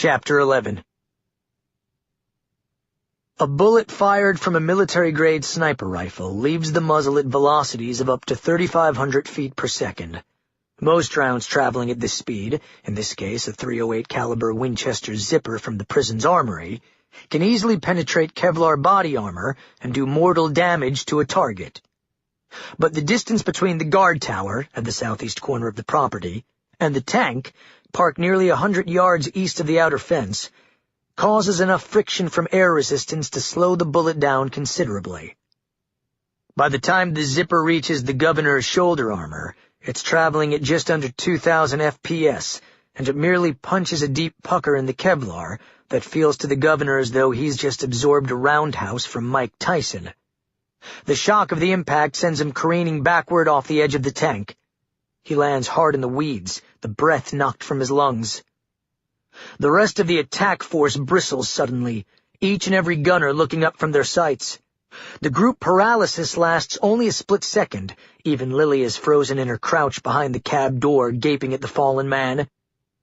Chapter 11. A bullet fired from a military-grade sniper rifle leaves the muzzle at velocities of up to 3,500 feet per second. Most rounds traveling at this speed, in this case a .308 caliber Winchester zipper from the prison's armory, can easily penetrate Kevlar body armor and do mortal damage to a target. But the distance between the guard tower, at the southeast corner of the property, and the tank, parked nearly 100 yards east of the outer fence, causes enough friction from air resistance to slow the bullet down considerably. By the time the zipper reaches the governor's shoulder armor, it's traveling at just under 2,000 FPS, and it merely punches a deep pucker in the Kevlar that feels to the governor as though he's just absorbed a roundhouse from Mike Tyson. The shock of the impact sends him careening backward off the edge of the tank. He lands hard in the weeds, the breath knocked from his lungs. The rest of the attack force bristles suddenly, each and every gunner looking up from their sights. The group paralysis lasts only a split second. Even Lily is frozen in her crouch behind the cab door, gaping at the fallen man,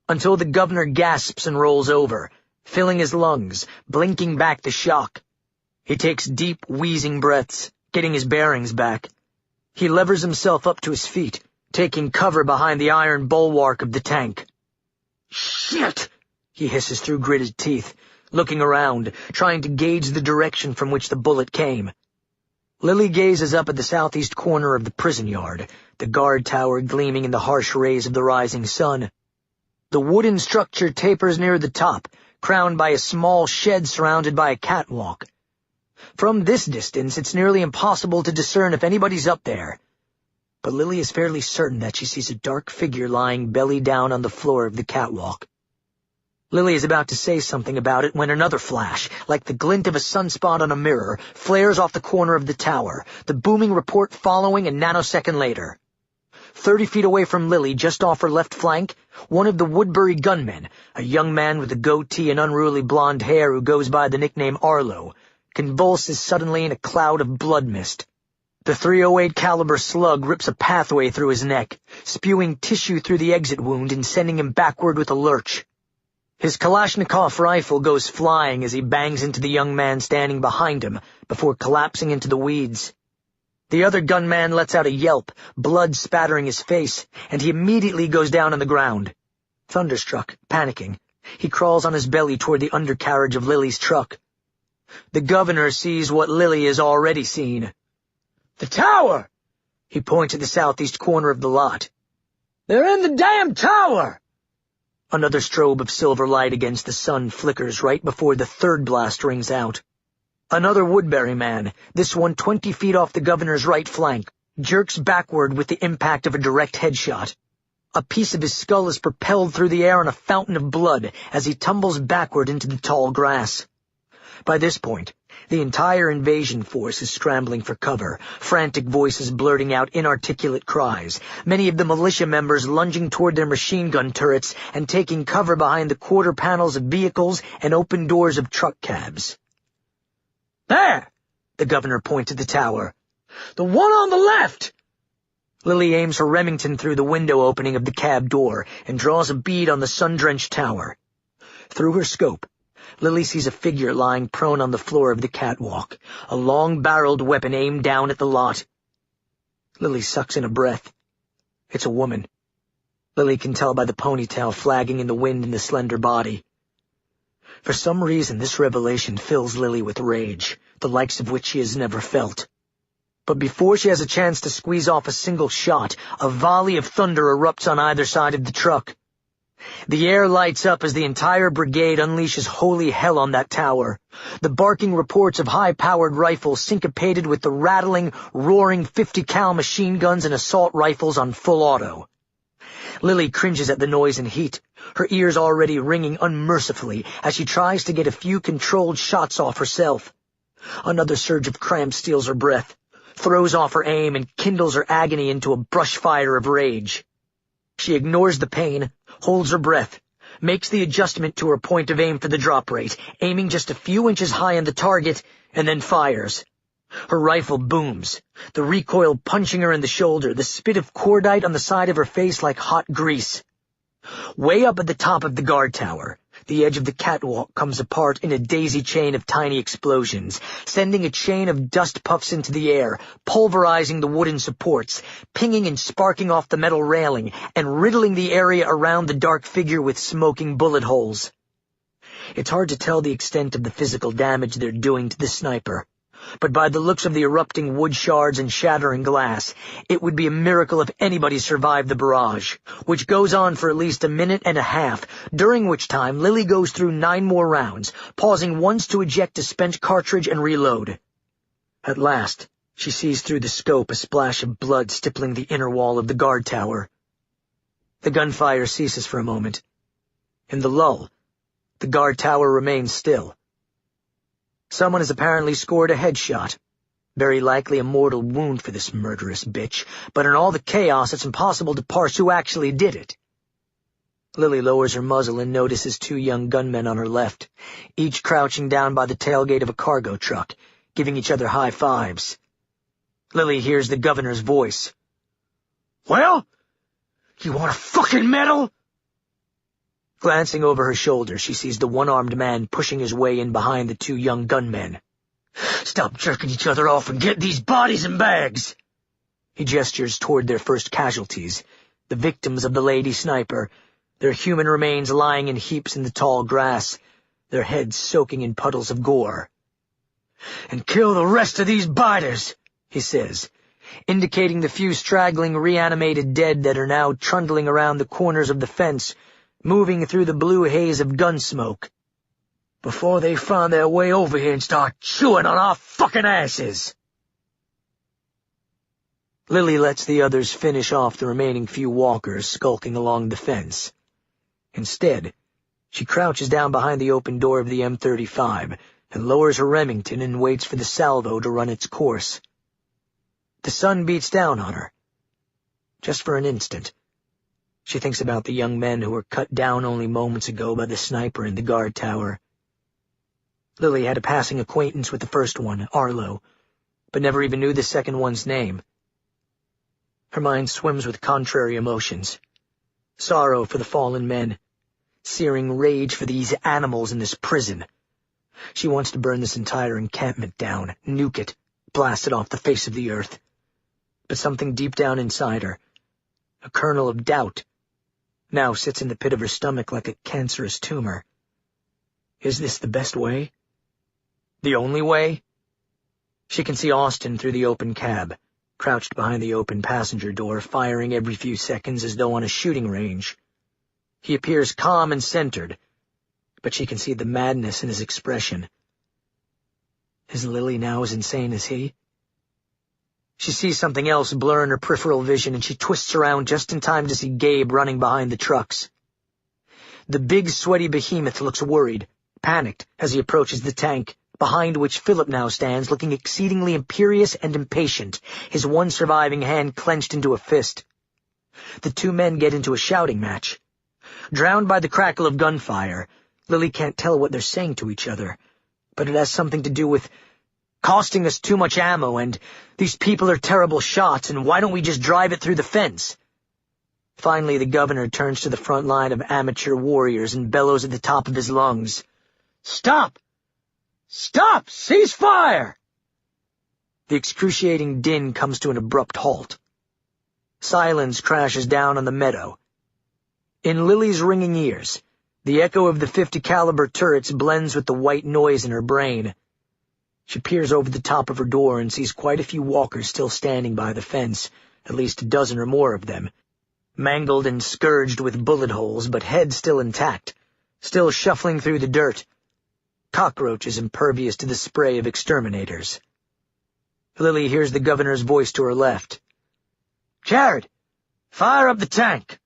until the governor gasps and rolls over, filling his lungs, blinking back the shock. He takes deep, wheezing breaths, getting his bearings back. He levers himself up to his feet, taking cover behind the iron bulwark of the tank. "Shit!" he hisses through gritted teeth, looking around, trying to gauge the direction from which the bullet came. Lily gazes up at the southeast corner of the prison yard, the guard tower gleaming in the harsh rays of the rising sun. The wooden structure tapers near the top, crowned by a small shed surrounded by a catwalk. From this distance, it's nearly impossible to discern if anybody's up there. But Lily is fairly certain that she sees a dark figure lying belly down on the floor of the catwalk. Lily is about to say something about it when another flash, like the glint of a sunspot on a mirror, flares off the corner of the tower, the booming report following a nanosecond later. 30 feet away from Lily, just off her left flank, one of the Woodbury gunmen, a young man with a goatee and unruly blonde hair who goes by the nickname Arlo, convulses suddenly in a cloud of blood mist. The .308 caliber slug rips a pathway through his neck, spewing tissue through the exit wound and sending him backward with a lurch. His Kalashnikov rifle goes flying as he bangs into the young man standing behind him before collapsing into the weeds. The other gunman lets out a yelp, blood spattering his face, and he immediately goes down on the ground. Thunderstruck, panicking, he crawls on his belly toward the undercarriage of Lily's truck. The governor sees what Lily has already seen. "The tower!" He points at the southeast corner of the lot. "They're in the damn tower!" Another strobe of silver light against the sun flickers right before the third blast rings out. Another Woodbury man, this one 20 feet off the governor's right flank, jerks backward with the impact of a direct headshot. A piece of his skull is propelled through the air on a fountain of blood as he tumbles backward into the tall grass. By this point, the entire invasion force is scrambling for cover, frantic voices blurting out inarticulate cries, many of the militia members lunging toward their machine gun turrets and taking cover behind the quarter panels of vehicles and open doors of truck cabs. "There!" The governor points at the tower. "The one on the left!" Lily aims her Remington through the window opening of the cab door and draws a bead on the sun-drenched tower. Through her scope, Lily sees a figure lying prone on the floor of the catwalk, a long-barreled weapon aimed down at the lot. Lily sucks in a breath. It's a woman. Lily can tell by the ponytail flagging in the wind in the slender body. For some reason, this revelation fills Lily with rage, the likes of which she has never felt. But before she has a chance to squeeze off a single shot, a volley of thunder erupts on either side of the truck. The air lights up as the entire brigade unleashes holy hell on that tower, the barking reports of high-powered rifles syncopated with the rattling, roaring 50-cal machine guns and assault rifles on full auto. Lily cringes at the noise and heat, her ears already ringing unmercifully as she tries to get a few controlled shots off herself. Another surge of cramp steals her breath, throws off her aim, and kindles her agony into a brush fire of rage. She ignores the pain, holds her breath, makes the adjustment to her point of aim for the drop rate, aiming just a few inches high on the target, and then fires. Her rifle booms, the recoil punching her in the shoulder, the spit of cordite on the side of her face like hot grease. Way up at the top of the guard tower, The edge of the catwalk comes apart in a daisy chain of tiny explosions, sending a chain of dust puffs into the air, pulverizing the wooden supports, pinging and sparking off the metal railing, and riddling the area around the dark figure with smoking bullet holes. It's hard to tell the extent of the physical damage they're doing to the sniper, but by the looks of the erupting wood shards and shattering glass, it would be a miracle if anybody survived the barrage, which goes on for at least a minute and a half, during which time Lily goes through 9 more rounds, pausing once to eject a spent cartridge and reload. At last, she sees through the scope a splash of blood stippling the inner wall of the guard tower. The gunfire ceases for a moment. In the lull, the guard tower remains still. Someone has apparently scored a headshot. Very likely a mortal wound for this murderous bitch, but in all the chaos it's impossible to parse who actually did it. Lily lowers her muzzle and notices 2 young gunmen on her left, each crouching down by the tailgate of a cargo truck, giving each other high fives. Lily hears the governor's voice. "Well, you want a fucking medal?" Glancing over her shoulder, she sees the one-armed man pushing his way in behind the 2 young gunmen. "Stop jerking each other off and get these bodies in bags!" He gestures toward their first casualties, the victims of the lady sniper, their human remains lying in heaps in the tall grass, their heads soaking in puddles of gore. "And kill the rest of these biters," he says, indicating the few straggling reanimated dead that are now trundling around the corners of the fence, moving through the blue haze of gun smoke, "before they find their way over here and start chewing on our fucking asses." Lily lets the others finish off the remaining few walkers skulking along the fence. Instead, she crouches down behind the open door of the M35 and lowers her Remington and waits for the salvo to run its course. The sun beats down on her. Just for an instant, she thinks about the young men who were cut down only moments ago by the sniper in the guard tower. Lily had a passing acquaintance with the first one, Arlo, but never even knew the second one's name. Her mind swims with contrary emotions. Sorrow for the fallen men. Searing rage for these animals in this prison. She wants to burn this entire encampment down, nuke it, blast it off the face of the earth. But something deep down inside her, a kernel of doubt, now sits in the pit of her stomach like a cancerous tumor. Is this the best way? The only way? She can see Austin through the open cab, crouched behind the open passenger door, firing every few seconds as though on a shooting range. He appears calm and centered, but she can see the madness in his expression. Is Lily now as insane as he? She sees something else blur in her peripheral vision, and she twists around just in time to see Gabe running behind the trucks. The big, sweaty behemoth looks worried, panicked, as he approaches the tank, behind which Philip now stands, looking exceedingly imperious and impatient, his one surviving hand clenched into a fist. The 2 men get into a shouting match. Drowned by the crackle of gunfire, Lily can't tell what they're saying to each other, but it has something to do with costing us too much ammo, and these people are terrible shots, and why don't we just drive it through the fence? Finally, the governor turns to the front line of amateur warriors and bellows at the top of his lungs. "Stop! Stop! Cease fire!" The excruciating din comes to an abrupt halt. Silence crashes down on the meadow. In Lily's ringing ears, the echo of the 50 caliber turrets blends with the white noise in her brain. She peers over the top of her door and sees quite a few walkers still standing by the fence, at least a dozen or more of them, mangled and scourged with bullet holes, but heads still intact, still shuffling through the dirt. Cockroaches impervious to the spray of exterminators. Lily hears the governor's voice to her left. "Jared, fire up the tank!"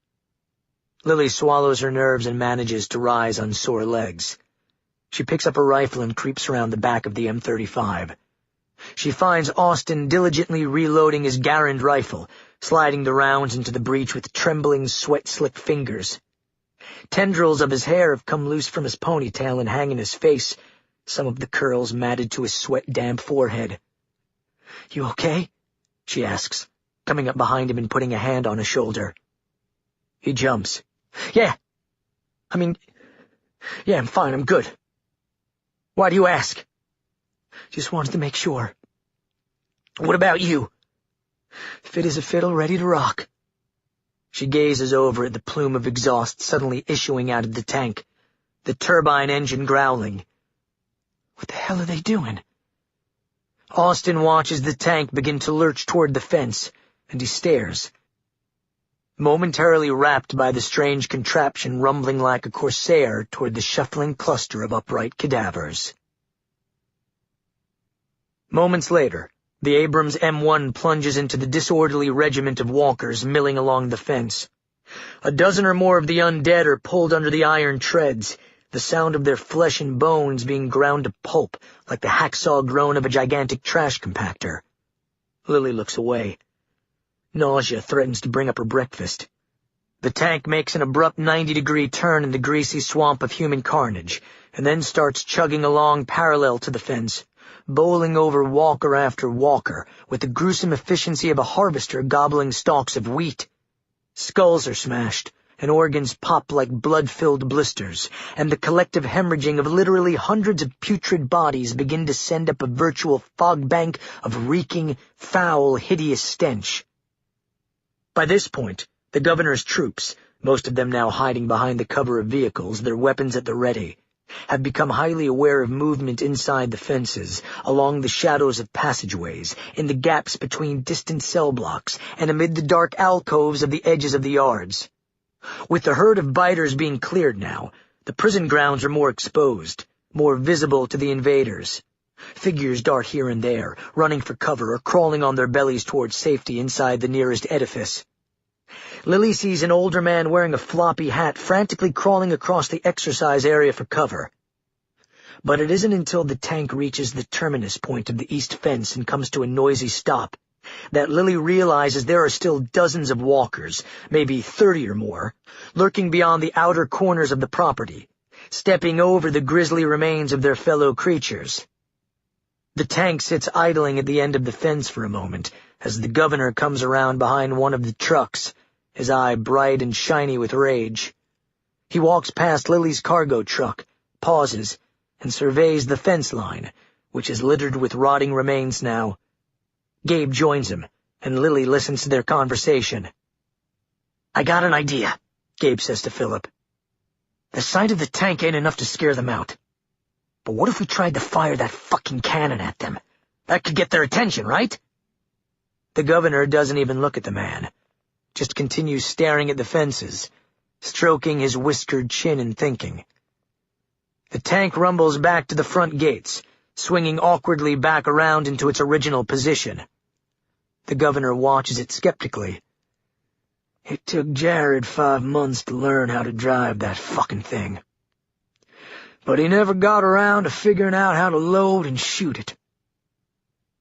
Lily swallows her nerves and manages to rise on sore legs. She picks up a rifle and creeps around the back of the M35. She finds Austin diligently reloading his Garand rifle, sliding the rounds into the breech with trembling, sweat-slick fingers. Tendrils of his hair have come loose from his ponytail and hang in his face, some of the curls matted to his sweat-damp forehead. "You okay?" she asks, coming up behind him and putting a hand on his shoulder. He jumps. "Yeah. Yeah, I'm fine, I'm good. Why do you ask? Just wanted to make sure. What about you? Fit as a fiddle, ready to rock. She gazes over at the plume of exhaust suddenly issuing out of the tank, the turbine engine growling. What the hell are they doing? Austin watches the tank begin to lurch toward the fence, and he stares. Momentarily wrapped by the strange contraption rumbling like a corsair toward the shuffling cluster of upright cadavers. Moments later, the Abrams M1 plunges into the disorderly regiment of walkers milling along the fence. A dozen or more of the undead are pulled under the iron treads, the sound of their flesh and bones being ground to pulp like the hacksaw groan of a gigantic trash compactor. Lily looks away. Nausea threatens to bring up her breakfast. The tank makes an abrupt 90-degree turn in the greasy swamp of human carnage, and then starts chugging along parallel to the fence, bowling over walker after walker with the gruesome efficiency of a harvester gobbling stalks of wheat. Skulls are smashed, and organs pop like blood-filled blisters, and the collective hemorrhaging of literally hundreds of putrid bodies begin to send up a virtual fog bank of reeking, foul, hideous stench. By this point, the governor's troops, most of them now hiding behind the cover of vehicles, their weapons at the ready, have become highly aware of movement inside the fences, along the shadows of passageways, in the gaps between distant cell blocks, and amid the dark alcoves of the edges of the yards. With the herd of biters being cleared now, the prison grounds are more exposed, more visible to the invaders. Figures dart here and there, running for cover or crawling on their bellies towards safety inside the nearest edifice. Lily sees an older man wearing a floppy hat frantically crawling across the exercise area for cover. But it isn't until the tank reaches the terminus point of the east fence and comes to a noisy stop that Lily realizes there are still dozens of walkers, maybe 30 or more, lurking beyond the outer corners of the property, stepping over the grisly remains of their fellow creatures. The tank sits idling at the end of the fence for a moment as the governor comes around behind one of the trucks, his eye bright and shiny with rage. He walks past Lily's cargo truck, pauses, and surveys the fence line, which is littered with rotting remains now. Gabe joins him, and Lily listens to their conversation. "I got an idea," Gabe says to Philip. "The sight of the tank ain't enough to scare them out. But what if we tried to fire that fucking cannon at them? That could get their attention, right?" The governor doesn't even look at the man, just continues staring at the fences, stroking his whiskered chin and thinking. The tank rumbles back to the front gates, swinging awkwardly back around into its original position. The governor watches it skeptically. It took Jared 5 months to learn how to drive that fucking thing. But he never got around to figuring out how to load and shoot it.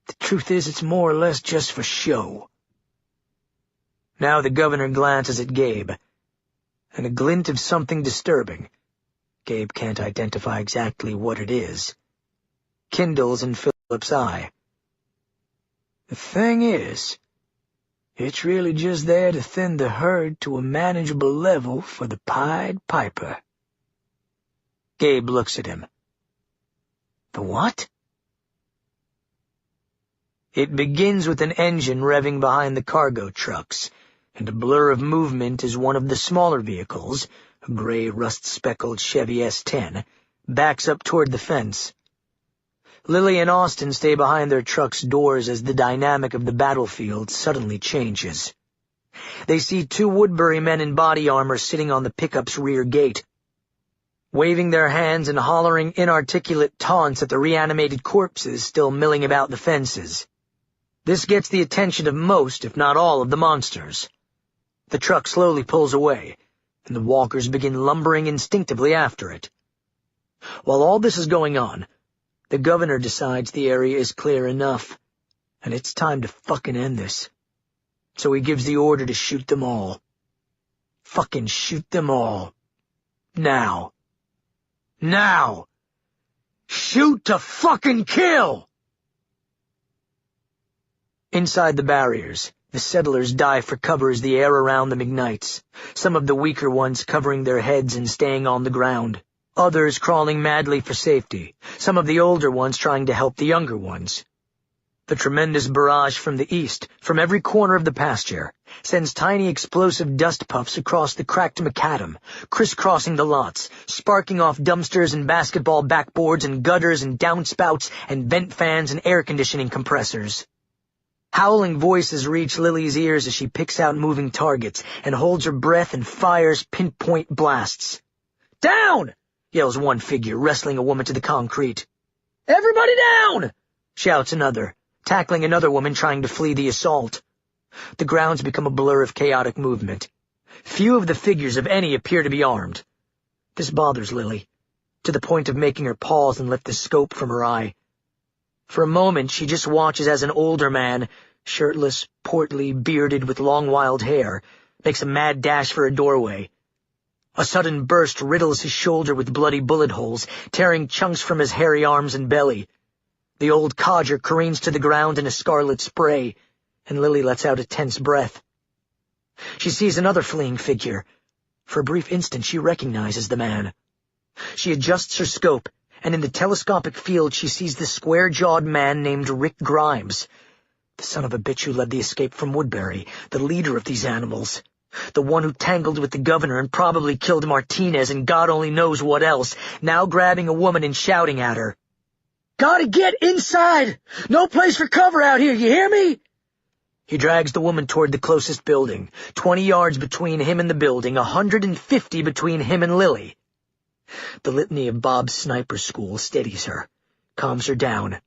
The truth is, it's more or less just for show. Now the governor glances at Gabe, and a glint of something disturbing, Gabe can't identify exactly what it is, kindles in Philip's eye. The thing is, it's really just there to thin the herd to a manageable level for the Pied Piper. Gabe looks at him. The what? It begins with an engine revving behind the cargo trucks, and a blur of movement as one of the smaller vehicles, a gray rust-speckled Chevy S10, backs up toward the fence. Lily and Austin stay behind their truck's doors as the dynamic of the battlefield suddenly changes. They see 2 Woodbury men in body armor sitting on the pickup's rear gate, waving their hands and hollering inarticulate taunts at the reanimated corpses still milling about the fences. This gets the attention of most, if not all, of the monsters. The truck slowly pulls away, and the walkers begin lumbering instinctively after it. While all this is going on, the governor decides the area is clear enough, and it's time to fucking end this. So he gives the order to shoot them all. Fucking shoot them all. Now. Now! Shoot to fucking kill! Inside the barriers, the settlers dive for cover as the air around them ignites, some of the weaker ones covering their heads and staying on the ground. others crawling madly for safety, some of the older ones trying to help the younger ones. The tremendous barrage from the east, from every corner of the pasture, sends tiny explosive dust puffs across the cracked macadam, crisscrossing the lots, sparking off dumpsters and basketball backboards and gutters and downspouts and vent fans and air conditioning compressors. Howling voices reach Lily's ears as she picks out moving targets and holds her breath and fires pinpoint blasts. "Down!" yells one figure, wrestling a woman to the concrete. "Everybody down!" shouts another, tackling another woman trying to flee the assault. The grounds become a blur of chaotic movement. Few of the figures, if any, appear to be armed. This bothers Lily, to the point of making her pause and lift the scope from her eye. For a moment, she just watches as an older man, shirtless, portly, bearded, with long wild hair, makes a mad dash for a doorway. A sudden burst riddles his shoulder with bloody bullet holes, tearing chunks from his hairy arms and belly. The old codger careens to the ground in a scarlet spray, and Lily lets out a tense breath. She sees another fleeing figure. For a brief instant she recognizes the man. She adjusts her scope, and in the telescopic field she sees the square-jawed man named Rick Grimes, the son of a bitch who led the escape from Woodbury, the leader of these animals, the one who tangled with the governor and probably killed Martinez and God only knows what else, now grabbing a woman and shouting at her. "Gotta get inside! No place for cover out here, you hear me?" He drags the woman toward the closest building, 20 yards between him and the building, 150 between him and Lily. The litany of Bob's sniper school steadies her, calms her down.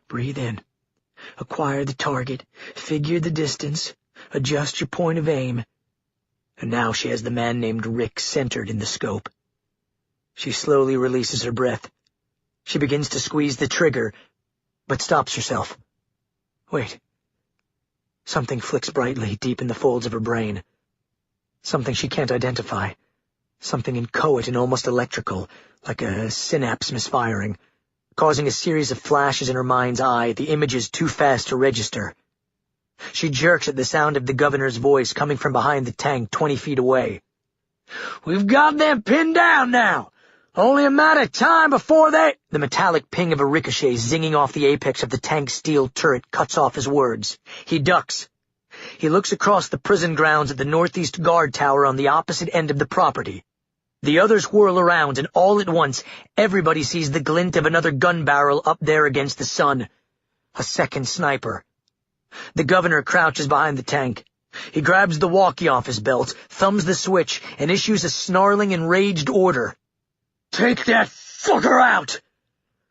Breathe in, acquire the target, figure the distance, adjust your point of aim. And now she has the man named Rick centered in the scope. She slowly releases her breath. She begins to squeeze the trigger, but stops herself. Wait. Something flicks brightly deep in the folds of her brain. Something she can't identify. Something inchoate and almost electrical, like a synapse misfiring, causing a series of flashes in her mind's eye, the images too fast to register. She jerks at the sound of the governor's voice coming from behind the tank 20 feet away. "We've got them pinned down now. Only a matter of time before they—" The metallic ping of a ricochet zinging off the apex of the tank's steel turret cuts off his words. He ducks. He looks across the prison grounds at the northeast guard tower on the opposite end of the property. The others whirl around, and all at once, everybody sees the glint of another gun barrel up there against the sun. A second sniper. The governor crouches behind the tank. He grabs the walkie off his belt, thumbs the switch, and issues a snarling, enraged order. "Take that fucker out!"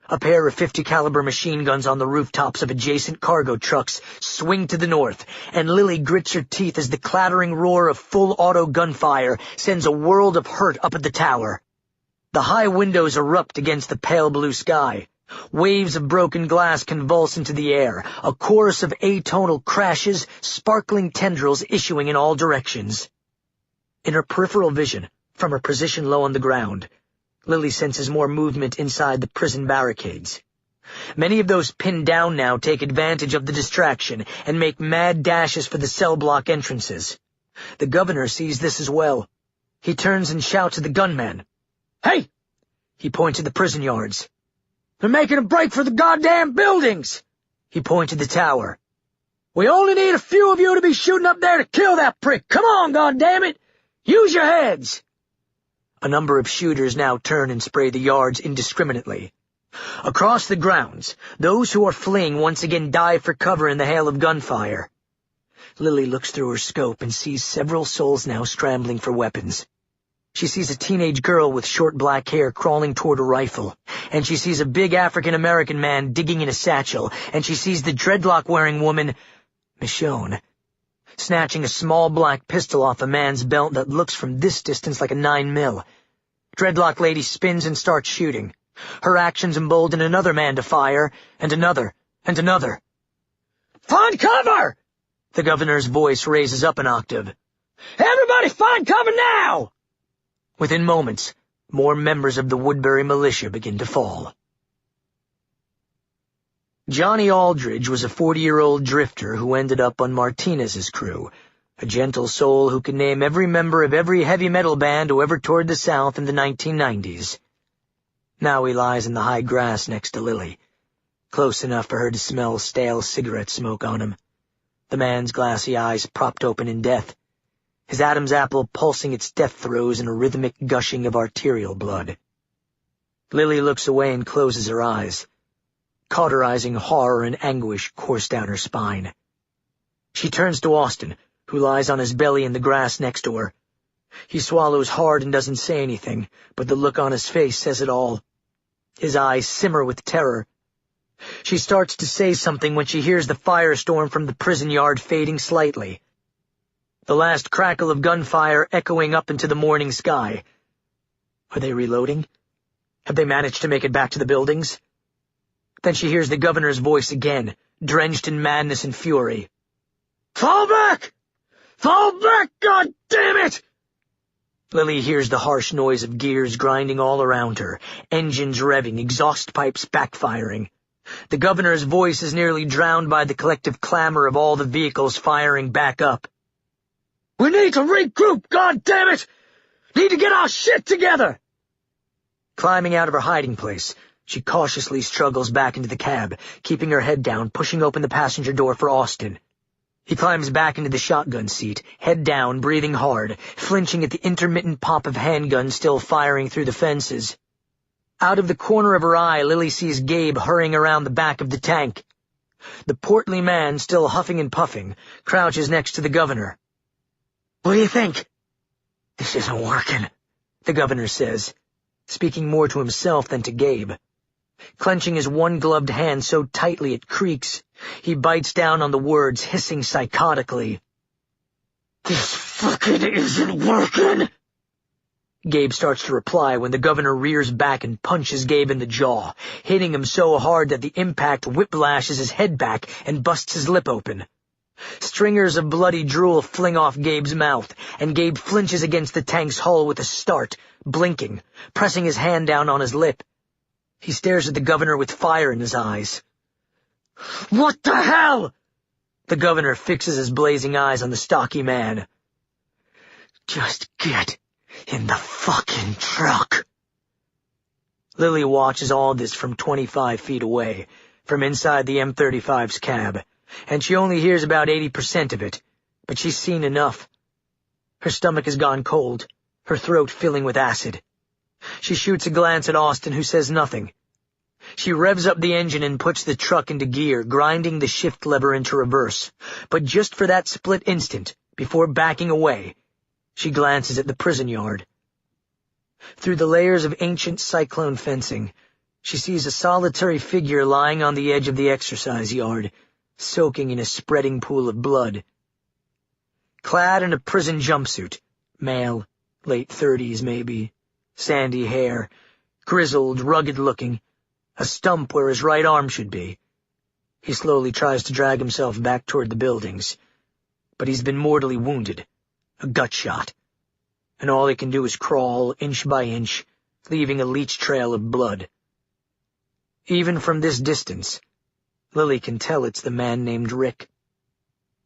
A pair of .50 caliber machine guns on the rooftops of adjacent cargo trucks swing to the north, and Lily grits her teeth as the clattering roar of full auto gunfire sends a world of hurt up at the tower. The high windows erupt against the pale blue sky. Waves of broken glass convulse into the air, a chorus of atonal crashes, sparkling tendrils issuing in all directions. In her peripheral vision, from her position low on the ground, Lily senses more movement inside the prison barricades. Many of those pinned down now take advantage of the distraction and make mad dashes for the cell block entrances. The governor sees this as well. He turns and shouts at the gunman. "Hey!" He points at the prison yards. "They're making a break for the goddamn buildings!" He points at the tower. "We only need a few of you to be shooting up there to kill that prick. Come on, goddammit! Use your heads!" A number of shooters now turn and spray the yards indiscriminately. Across the grounds, those who are fleeing once again dive for cover in the hail of gunfire. Lily looks through her scope and sees several souls now scrambling for weapons. She sees a teenage girl with short black hair crawling toward a rifle, and she sees a big African-American man digging in a satchel, and she sees the dreadlock-wearing woman, Michonne, snatching a small black pistol off a man's belt that looks from this distance like a 9mm. Dreadlock lady spins and starts shooting. Her actions embolden another man to fire, and another, and another. "Find cover!" The governor's voice raises up an octave. "Everybody find cover now!" Within moments, more members of the Woodbury militia begin to fall. Johnny Aldridge was a 40-year-old drifter who ended up on Martinez's crew, a gentle soul who could name every member of every heavy metal band who ever toured the South in the 1990s. Now he lies in the high grass next to Lily, close enough for her to smell stale cigarette smoke on him, the man's glassy eyes propped open in death, his Adam's apple pulsing its death throes in a rhythmic gushing of arterial blood. Lily looks away and closes her eyes. Cauterizing horror and anguish course down her spine. She turns to Austin, who lies on his belly in the grass next to her. He swallows hard and doesn't say anything, but the look on his face says it all. His eyes simmer with terror. She starts to say something when she hears the firestorm from the prison yard fading slightly. The last crackle of gunfire echoing up into the morning sky. Are they reloading? Have they managed to make it back to the buildings? Then she hears the governor's voice again, drenched in madness and fury. "Fall back! Fall back, God damn it!" Lily hears the harsh noise of gears grinding all around her, engines revving, exhaust pipes backfiring. The governor's voice is nearly drowned by the collective clamor of all the vehicles firing back up. "We need to regroup, God damn it! Need to get our shit together!" Climbing out of her hiding place, she cautiously struggles back into the cab, keeping her head down, pushing open the passenger door for Austin. He climbs back into the shotgun seat, head down, breathing hard, flinching at the intermittent pop of handguns still firing through the fences. Out of the corner of her eye, Lily sees Gabe hurrying around the back of the tank. The portly man, still huffing and puffing, crouches next to the governor. "What do you think?" "This isn't working," the governor says, speaking more to himself than to Gabe. Clenching his one-gloved hand so tightly it creaks, he bites down on the words, hissing psychotically. "This fucking isn't working!" Gabe starts to reply when the governor rears back and punches Gabe in the jaw, hitting him so hard that the impact whiplashes his head back and busts his lip open. Stringers of bloody drool fling off Gabe's mouth, and Gabe flinches against the tank's hull with a start, blinking, pressing his hand down on his lip. He stares at the governor with fire in his eyes. "What the hell?" The governor fixes his blazing eyes on the stocky man. "Just get in the fucking truck." Lily watches all this from 25 feet away, from inside the M35's cab, and she only hears about 80% of it, but she's seen enough. Her stomach has gone cold, her throat filling with acid. She shoots a glance at Austin, who says nothing. She revs up the engine and puts the truck into gear, grinding the shift lever into reverse. But just for that split instant, before backing away, she glances at the prison yard. Through the layers of ancient cyclone fencing, she sees a solitary figure lying on the edge of the exercise yard, soaking in a spreading pool of blood. Clad in a prison jumpsuit, male, late 30s maybe, sandy hair, grizzled, rugged-looking, a stump where his right arm should be. He slowly tries to drag himself back toward the buildings, but he's been mortally wounded, a gut shot, and all he can do is crawl inch by inch, leaving a leech trail of blood. Even from this distance, Lily can tell it's the man named Rick,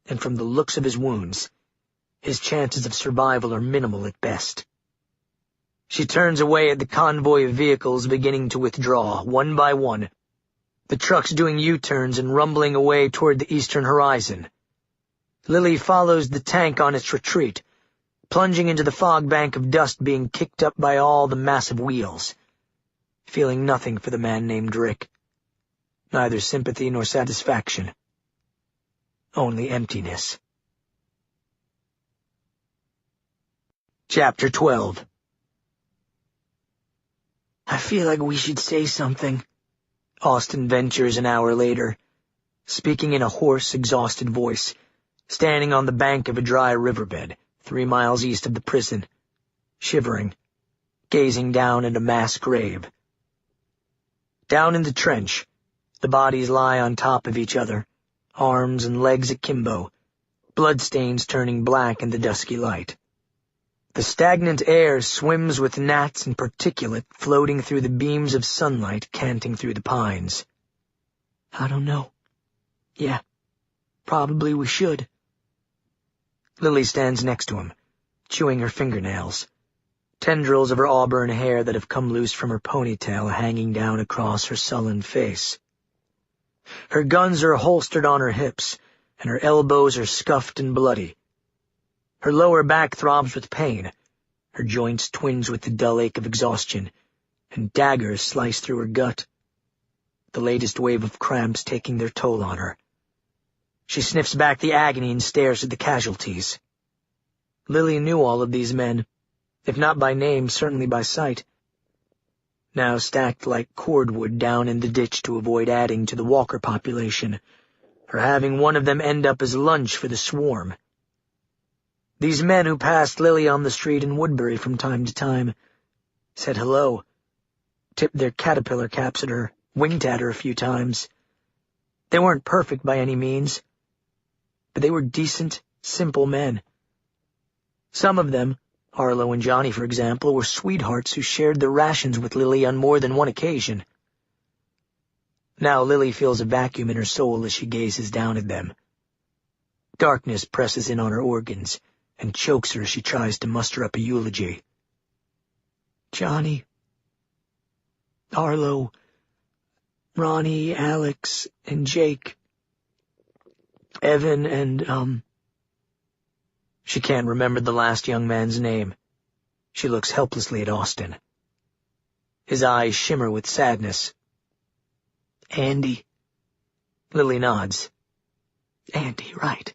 and from the looks of his wounds, his chances of survival are minimal at best. She turns away at the convoy of vehicles beginning to withdraw, one by one, the trucks doing U-turns and rumbling away toward the eastern horizon. Lily follows the tank on its retreat, plunging into the fog bank of dust being kicked up by all the massive wheels, feeling nothing for the man named Rick. Neither sympathy nor satisfaction. Only emptiness. Chapter 12. "I feel like we should say something," Austin ventures an hour later, speaking in a hoarse, exhausted voice, standing on the bank of a dry riverbed 3 miles east of the prison, shivering, gazing down at a mass grave. Down in the trench, the bodies lie on top of each other, arms and legs akimbo, bloodstains turning black in the dusky light. The stagnant air swims with gnats and particulate floating through the beams of sunlight canting through the pines. "I don't know. Yeah, probably we should." Lily stands next to him, chewing her fingernails, tendrils of her auburn hair that have come loose from her ponytail hanging down across her sullen face. Her guns are holstered on her hips, and her elbows are scuffed and bloody. Her lower back throbs with pain, her joints twinge with the dull ache of exhaustion, and daggers slice through her gut, the latest wave of cramps taking their toll on her. She sniffs back the agony and stares at the casualties. Lily knew all of these men, if not by name, certainly by sight, now stacked like cordwood down in the ditch to avoid adding to the walker population, or having one of them end up as lunch for the swarm. These men who passed Lily on the street in Woodbury from time to time, said hello, tipped their caterpillar caps at her, winked at her a few times. They weren't perfect by any means, but they were decent, simple men. Some of them, Arlo and Johnny for example, were sweethearts who shared their rations with Lily on more than one occasion. Now Lily feels a vacuum in her soul as she gazes down at them. Darkness presses in on her organs and chokes her as she tries to muster up a eulogy. Johnny, Arlo, Ronnie, Alex, and Jake, Evan, and, She can't remember the last young man's name. She looks helplessly at Austin. His eyes shimmer with sadness. Andy. Lily nods. Andy, right.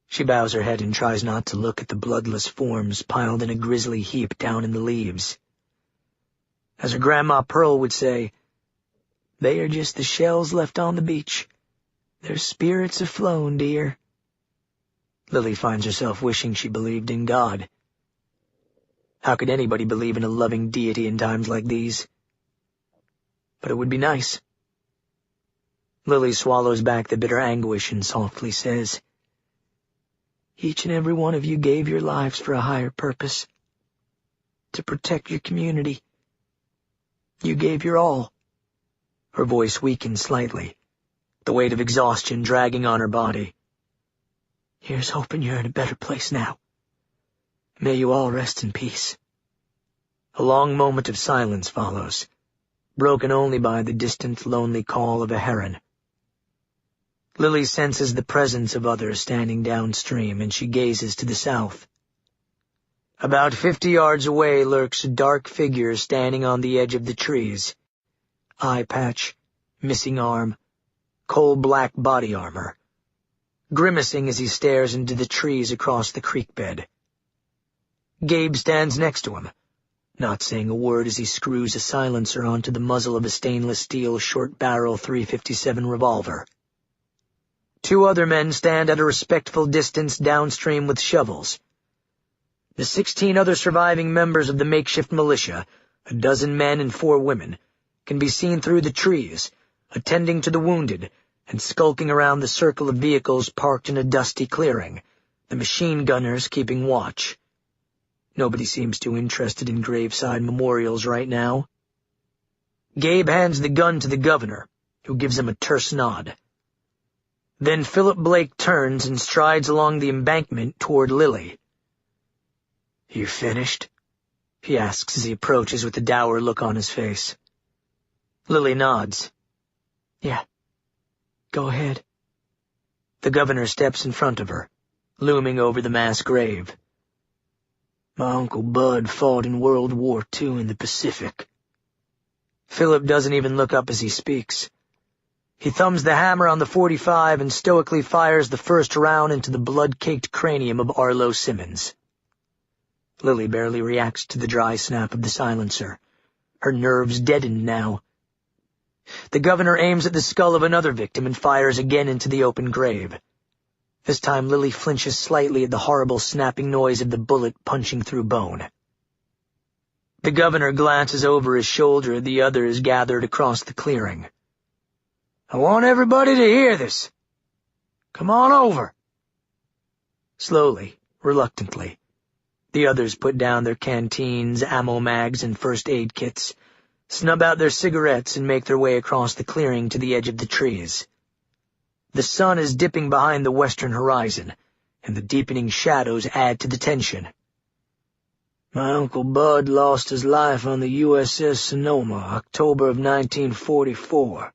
She bows her head and tries not to look at the bloodless forms piled in a grisly heap down in the leaves. As her Grandma Pearl would say, they are just the shells left on the beach. Their spirits have flown, dear. Lily finds herself wishing she believed in God. How could anybody believe in a loving deity in times like these? But it would be nice. Lily swallows back the bitter anguish and softly says, each and every one of you gave your lives for a higher purpose, to protect your community. You gave your all. Her voice weakened slightly, the weight of exhaustion dragging on her body. Here's hoping you're in a better place now. May you all rest in peace. A long moment of silence follows, broken only by the distant, lonely call of a heron. Lily senses the presence of others standing downstream, and she gazes to the south. About 50 yards away lurks a dark figure standing on the edge of the trees. Eye patch, missing arm, coal-black body armor, grimacing as he stares into the trees across the creek bed. Gabe stands next to him, not saying a word as he screws a silencer onto the muzzle of a stainless steel short-barrel .357 revolver. 2 other men stand at a respectful distance downstream with shovels. The 16 other surviving members of the makeshift militia, a dozen men and 4 women, can be seen through the trees, attending to the wounded, and skulking around the circle of vehicles parked in a dusty clearing, the machine gunners keeping watch. Nobody seems too interested in graveside memorials right now. Gabe hands the gun to the governor, who gives him a terse nod. Then Philip Blake turns and strides along the embankment toward Lily. You finished? He asks as he approaches with a dour look on his face. Lily nods. Yeah. Go ahead. The governor steps in front of her, looming over the mass grave. My Uncle Bud fought in World War II in the Pacific. Philip doesn't even look up as he speaks. He thumbs the hammer on the .45 and stoically fires the first round into the blood-caked cranium of Arlo Simmons. Lily barely reacts to the dry snap of the silencer, her nerves deadened now. The governor aims at the skull of another victim and fires again into the open grave. This time Lily flinches slightly at the horrible snapping noise of the bullet punching through bone. The governor glances over his shoulder at the others gathered across the clearing. I want everybody to hear this. Come on over. Slowly, reluctantly, the others put down their canteens, ammo mags, and first aid kits, snub out their cigarettes, and make their way across the clearing to the edge of the trees. The sun is dipping behind the western horizon, and the deepening shadows add to the tension. My Uncle Bud lost his life on the USS Sonoma, October of 1944,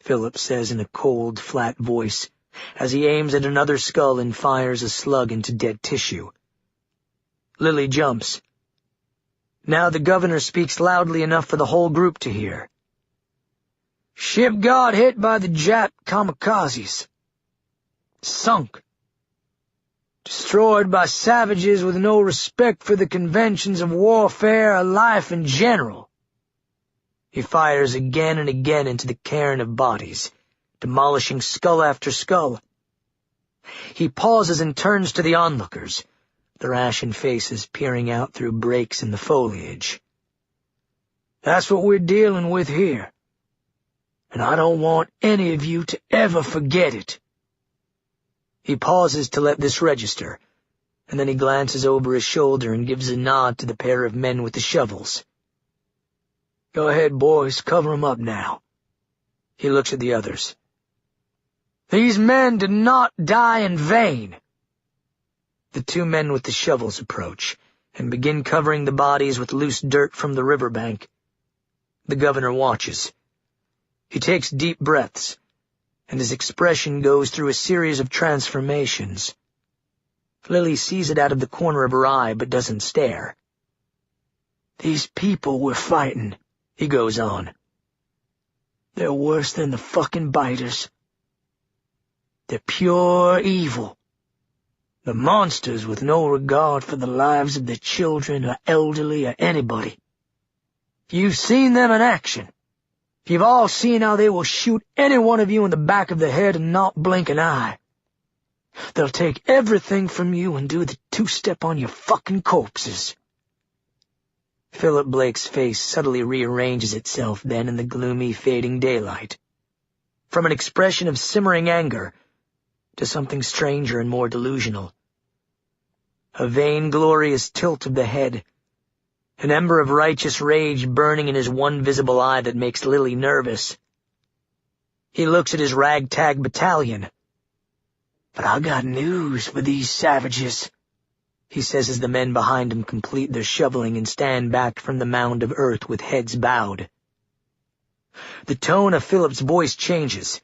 Philip says in a cold, flat voice, as he aims at another skull and fires a slug into dead tissue. Lily jumps. Now the governor speaks loudly enough for the whole group to hear. Ship got hit by the Jap kamikazes. Sunk. Destroyed by savages with no respect for the conventions of warfare or life in general. He fires again and again into the cairn of bodies, demolishing skull after skull. He pauses and turns to the onlookers, their ashen faces peering out through breaks in the foliage. That's what we're dealing with here, and I don't want any of you to ever forget it. He pauses to let this register, and then he glances over his shoulder and gives a nod to the pair of men with the shovels. Go ahead, boys, cover 'em up now. He looks at the others. These men did not die in vain. The two men with the shovels approach, and begin covering the bodies with loose dirt from the riverbank. The governor watches. He takes deep breaths, and his expression goes through a series of transformations. Lily sees it out of the corner of her eye, but doesn't stare. These people we're fighting, he goes on. They're worse than the fucking biters. They're pure evil. The monsters with no regard for the lives of their children or elderly or anybody. You've seen them in action. You've all seen how they will shoot any one of you in the back of the head and not blink an eye. They'll take everything from you and do the two-step on your fucking corpses. Philip Blake's face subtly rearranges itself then in the gloomy, fading daylight. From an expression of simmering anger to something stranger and more delusional. A vainglorious tilt of the head, an ember of righteous rage burning in his one visible eye that makes Lily nervous. He looks at his ragtag battalion. But I got news for these savages, he says as the men behind him complete their shoveling and stand back from the mound of earth with heads bowed. The tone of Philip's voice changes,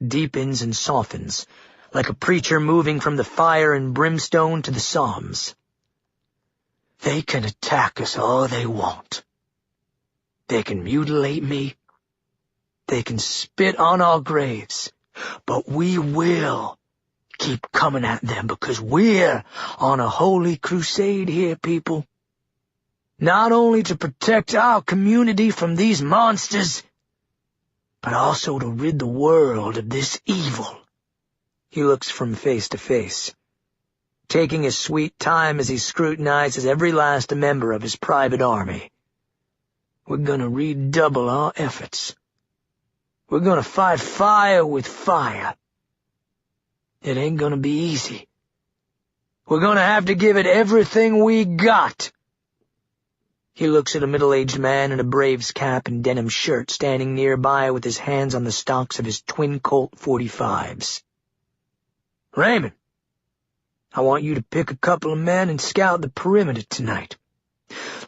deepens and softens, like a preacher moving from the fire and brimstone to the Psalms. They can attack us all they want. They can mutilate me. They can spit on our graves. But we will keep coming at them because we're on a holy crusade here, people. Not only to protect our community from these monsters, but also to rid the world of this evil. He looks from face to face, taking his sweet time as he scrutinizes every last member of his private army. We're gonna redouble our efforts. We're gonna fight fire with fire. It ain't gonna be easy. We're gonna have to give it everything we got. He looks at a middle-aged man in a Braves cap and denim shirt standing nearby with his hands on the stocks of his twin Colt .45s. Raymond, I want you to pick a couple of men and scout the perimeter tonight.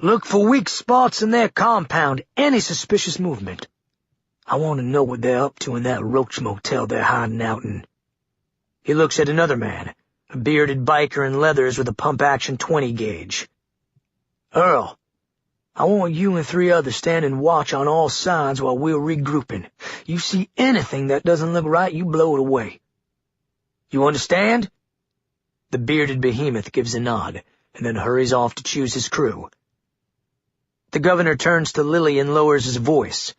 Look for weak spots in their compound, any suspicious movement. I want to know what they're up to in that roach motel they're hiding out in. He looks at another man, a bearded biker in leathers with a pump-action 20-gauge. Earl, I want you and 3 others standing watch on all sides while we're regrouping. You see anything that doesn't look right, you blow it away. You understand? The bearded behemoth gives a nod, and then hurries off to choose his crew. The governor turns to Lily and lowers his voice.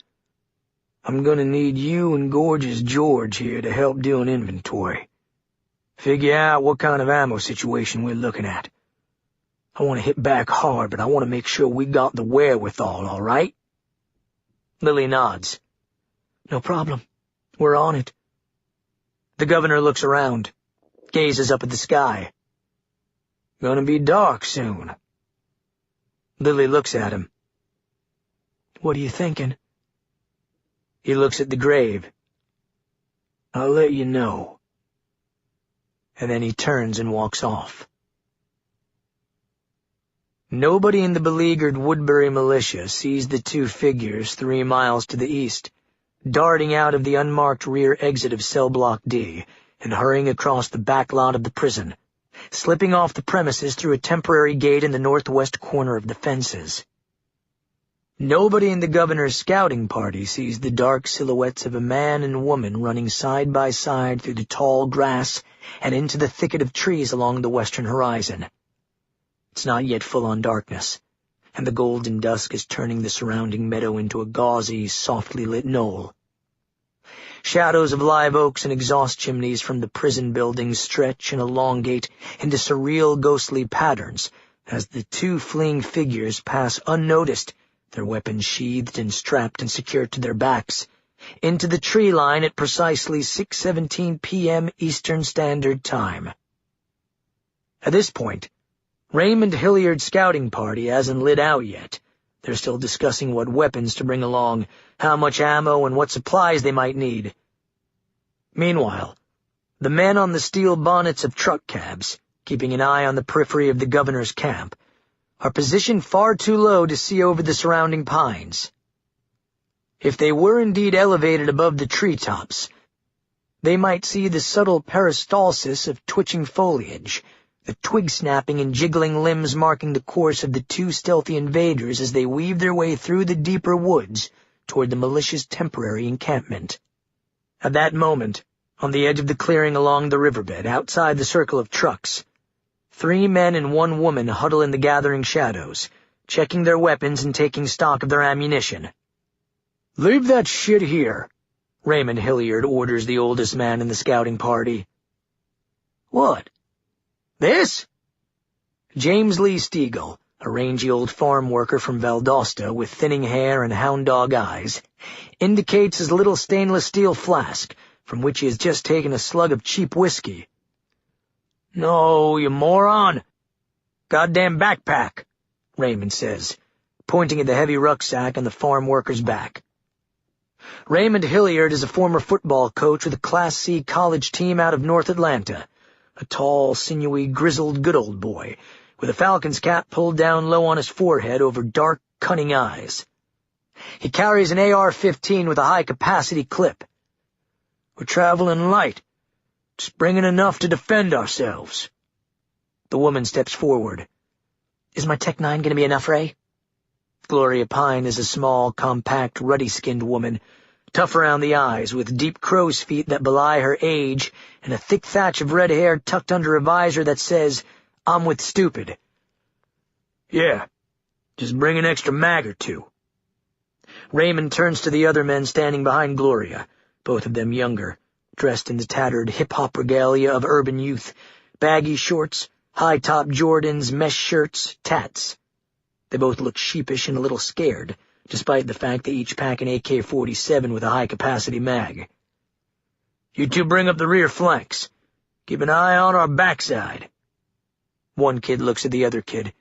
I'm gonna need you and Gorgeous George here to help do an inventory. Figure out what kind of ammo situation we're looking at. I want to hit back hard, but I want to make sure we got the wherewithal, all right? Lily nods. No problem. We're on it. The governor looks around, gazes up at the sky. Gonna be dark soon. Lily looks at him. What are you thinking? He looks at the grave. I'll let you know. and then he turns and walks off. Nobody in the beleaguered Woodbury militia sees the two figures 3 miles to the east, darting out of the unmarked rear exit of Cell Block D and hurrying across the back lot of the prison, slipping off the premises through a temporary gate in the northwest corner of the fences. Nobody in the governor's scouting party sees the dark silhouettes of a man and woman running side by side through the tall grass and into the thicket of trees along the western horizon. It's not yet full-on darkness, and the golden dusk is turning the surrounding meadow into a gauzy, softly lit knoll. Shadows of live oaks and exhaust chimneys from the prison buildings stretch and elongate into surreal, ghostly patterns as the two fleeing figures pass unnoticed, their weapons sheathed and strapped and secured to their backs, into the tree line at precisely 6:17 p.m. Eastern Standard Time. At this point, Raymond Hilliard's scouting party hasn't lit out yet. They're still discussing what weapons to bring along, how much ammo, and what supplies they might need. Meanwhile, the men on the steel bonnets of truck cabs, keeping an eye on the periphery of the governor's camp, are positioned far too low to see over the surrounding pines. If they were indeed elevated above the treetops, they might see the subtle peristalsis of twitching foliage, the twig snapping and jiggling limbs marking the course of the two stealthy invaders as they weave their way through the deeper woods toward the militia's temporary encampment. At that moment, on the edge of the clearing along the riverbed, outside the circle of trucks, 3 men and 1 woman huddle in the gathering shadows, checking their weapons and taking stock of their ammunition. "Leave that shit here," Raymond Hilliard orders the oldest man in the scouting party. "What? This?" James Lee Stiegel, a rangy old farm worker from Valdosta with thinning hair and hound dog eyes, indicates his little stainless steel flask, from which he has just taken a slug of cheap whiskey. "No, you moron. Goddamn backpack," Raymond says, pointing at the heavy rucksack on the farm worker's back. Raymond Hilliard is a former football coach with a Class C college team out of North Atlanta, a tall, sinewy, grizzled good old boy, with a Falcons cap pulled down low on his forehead over dark, cunning eyes. He carries an AR-15 with a high-capacity clip. "We're traveling light, just bringing enough to defend ourselves." The woman steps forward. "Is my Tech-9 going to be enough, Ray?" Gloria Pine is a small, compact, ruddy-skinned woman, tough around the eyes, with deep crow's feet that belie her age, and a thick thatch of red hair tucked under a visor that says, "I'm with Stupid." "Yeah, just bring an extra mag or 2. Raymond turns to the other men standing behind Gloria, both of them younger, dressed in the tattered hip-hop regalia of urban youth, baggy shorts, high-top Jordans, mesh shirts, tats. They both look sheepish and a little scared, despite the fact they each pack an AK-47 with a high-capacity mag. "You two bring up the rear flanks. Keep an eye on our backside." One kid looks at the other kid,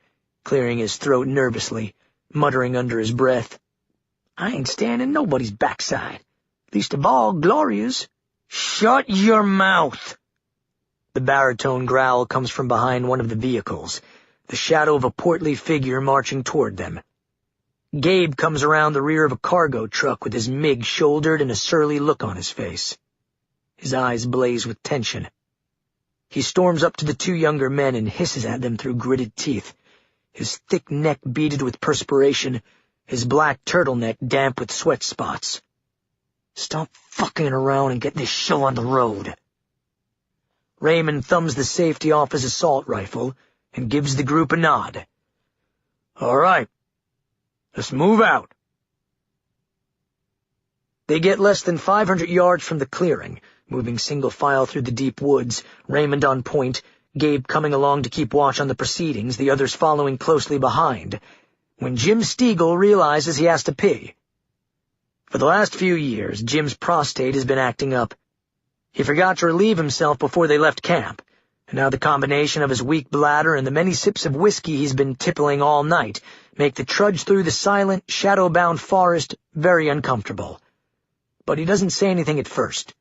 clearing his throat nervously, muttering under his breath, "I ain't standing nobody's backside, least of all Gloria's." "Shut your mouth!" The baritone growl comes from behind one of the vehicles, the shadow of a portly figure marching toward them. Gabe comes around the rear of a cargo truck with his MiG shouldered and a surly look on his face. His eyes blaze with tension. He storms up to the 2 younger men and hisses at them through gritted teeth, his thick neck beaded with perspiration, his black turtleneck damp with sweat spots. "Stop fucking around and get this show on the road." Raymond thumbs the safety off his assault rifle and gives the group a nod. "All right. Let's move out." They get less than 500 yards from the clearing, moving single file through the deep woods, Raymond on point, Gabe coming along to keep watch on the proceedings, the others following closely behind, when Jim Stiegel realizes he has to pee. For the last few years, Jim's prostate has been acting up. He forgot to relieve himself before they left camp, and now the combination of his weak bladder and the many sips of whiskey he's been tippling all night make the trudge through the silent, shadow-bound forest very uncomfortable. But he doesn't say anything at first.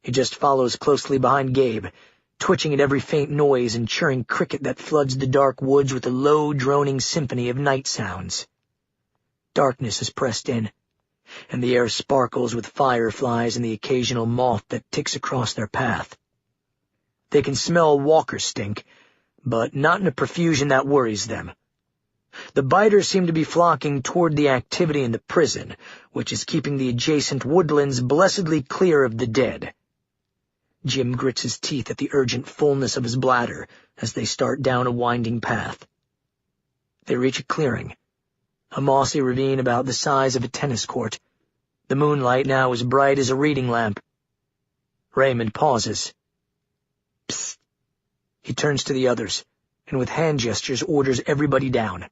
He just follows closely behind Gabe, twitching at every faint noise and churring cricket that floods the dark woods with a low, droning symphony of night sounds. Darkness is pressed in, and the air sparkles with fireflies and the occasional moth that ticks across their path. They can smell walker stink, but not in a profusion that worries them. The biters seem to be flocking toward the activity in the prison, which is keeping the adjacent woodlands blessedly clear of the dead. Jim grits his teeth at the urgent fullness of his bladder as they start down a winding path. They reach a clearing, a mossy ravine about the size of a tennis court. The moonlight now as bright as a reading lamp. Raymond pauses. Psst. He turns to the others, and with hand gestures orders everybody down.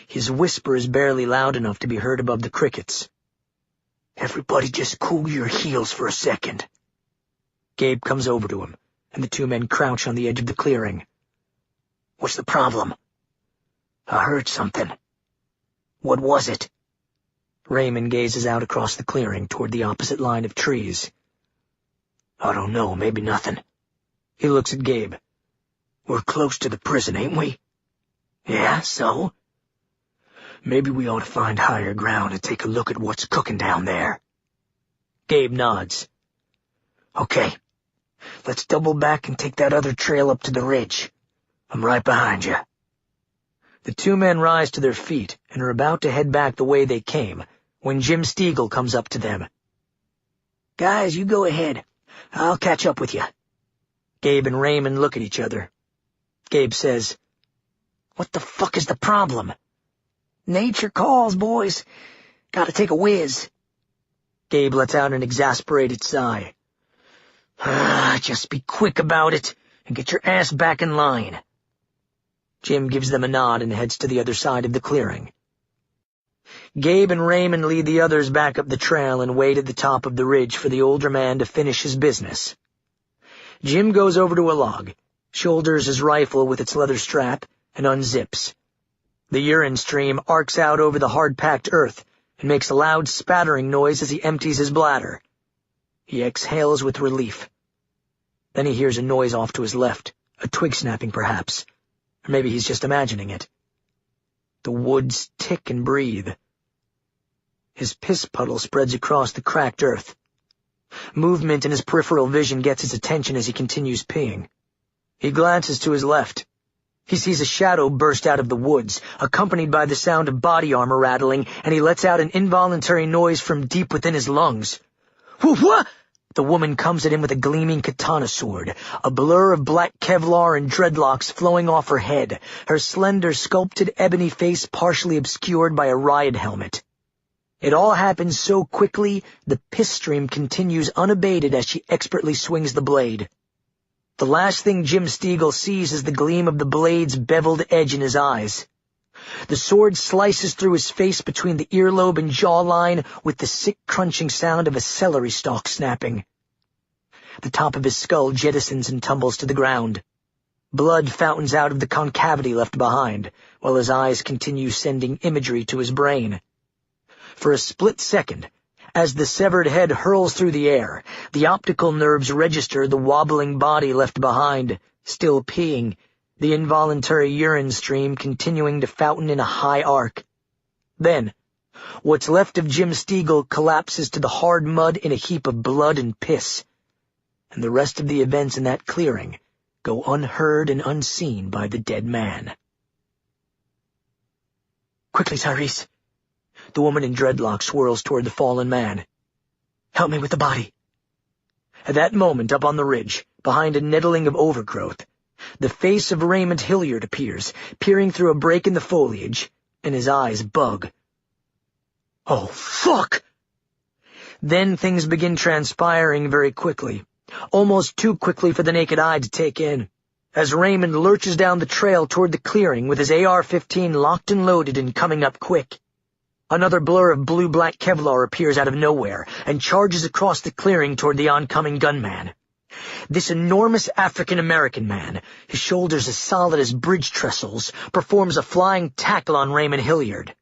His whisper is barely loud enough to be heard above the crickets. Everybody just cool your heels for a second. Gabe comes over to him, and the two men crouch on the edge of the clearing. What's the problem? I heard something. What was it? Raymond gazes out across the clearing toward the opposite line of trees. I don't know, maybe nothing. He looks at Gabe. We're close to the prison, ain't we? Yeah, so? Maybe we ought to find higher ground and take a look at what's cooking down there. Gabe nods. Okay. Let's double back and take that other trail up to the ridge. I'm right behind you. The two men rise to their feet and are about to head back the way they came when Jim Stiegel comes up to them. Guys, you go ahead. I'll catch up with you. Gabe and Raymond look at each other. Gabe says, What the fuck is the problem? Nature calls, boys. Gotta take a whiz. Gabe lets out an exasperated sigh. Just be quick about it and get your ass back in line. Jim gives them a nod and heads to the other side of the clearing. Gabe and Raymond lead the others back up the trail and wait at the top of the ridge for the older man to finish his business. Jim goes over to a log, shoulders his rifle with its leather strap, and unzips. The urine stream arcs out over the hard-packed earth and makes a loud spattering noise as he empties his bladder. He exhales with relief. Then he hears a noise off to his left, a twig snapping perhaps, or maybe he's just imagining it. The woods tick and breathe. His piss puddle spreads across the cracked earth. Movement in his peripheral vision gets his attention as he continues peeing. He glances to his left. He sees a shadow burst out of the woods, accompanied by the sound of body armor rattling, and he lets out an involuntary noise from deep within his lungs. Whoa! The woman comes at him with a gleaming katana sword, a blur of black Kevlar and dreadlocks flowing off her head, her slender, sculpted ebony face partially obscured by a riot helmet. It all happens so quickly, the piss stream continues unabated as she expertly swings the blade. The last thing Jim Stiegel sees is the gleam of the blade's beveled edge in his eyes. The sword slices through his face between the earlobe and jawline with the sick crunching sound of a celery stalk snapping. The top of his skull jettisons and tumbles to the ground. Blood fountains out of the concavity left behind, while his eyes continue sending imagery to his brain. For a split second, as the severed head hurls through the air, the optical nerves register the wobbling body left behind, still peeing, the involuntary urine stream continuing to fountain in a high arc. Then, what's left of Jim Stiegel collapses to the hard mud in a heap of blood and piss, and the rest of the events in that clearing go unheard and unseen by the dead man. Quickly, Tyrese. The woman in dreadlocks swirls toward the fallen man. Help me with the body. At that moment, up on the ridge, behind a nettling of overgrowth, the face of Raymond Hilliard appears, peering through a break in the foliage, and his eyes bug. Oh, fuck! Then things begin transpiring very quickly, almost too quickly for the naked eye to take in, as Raymond lurches down the trail toward the clearing with his AR-15 locked and loaded and coming up quick. Another blur of blue-black Kevlar appears out of nowhere and charges across the clearing toward the oncoming gunman. This enormous African-American man, his shoulders as solid as bridge trestles, performs a flying tackle on Raymond Hilliard.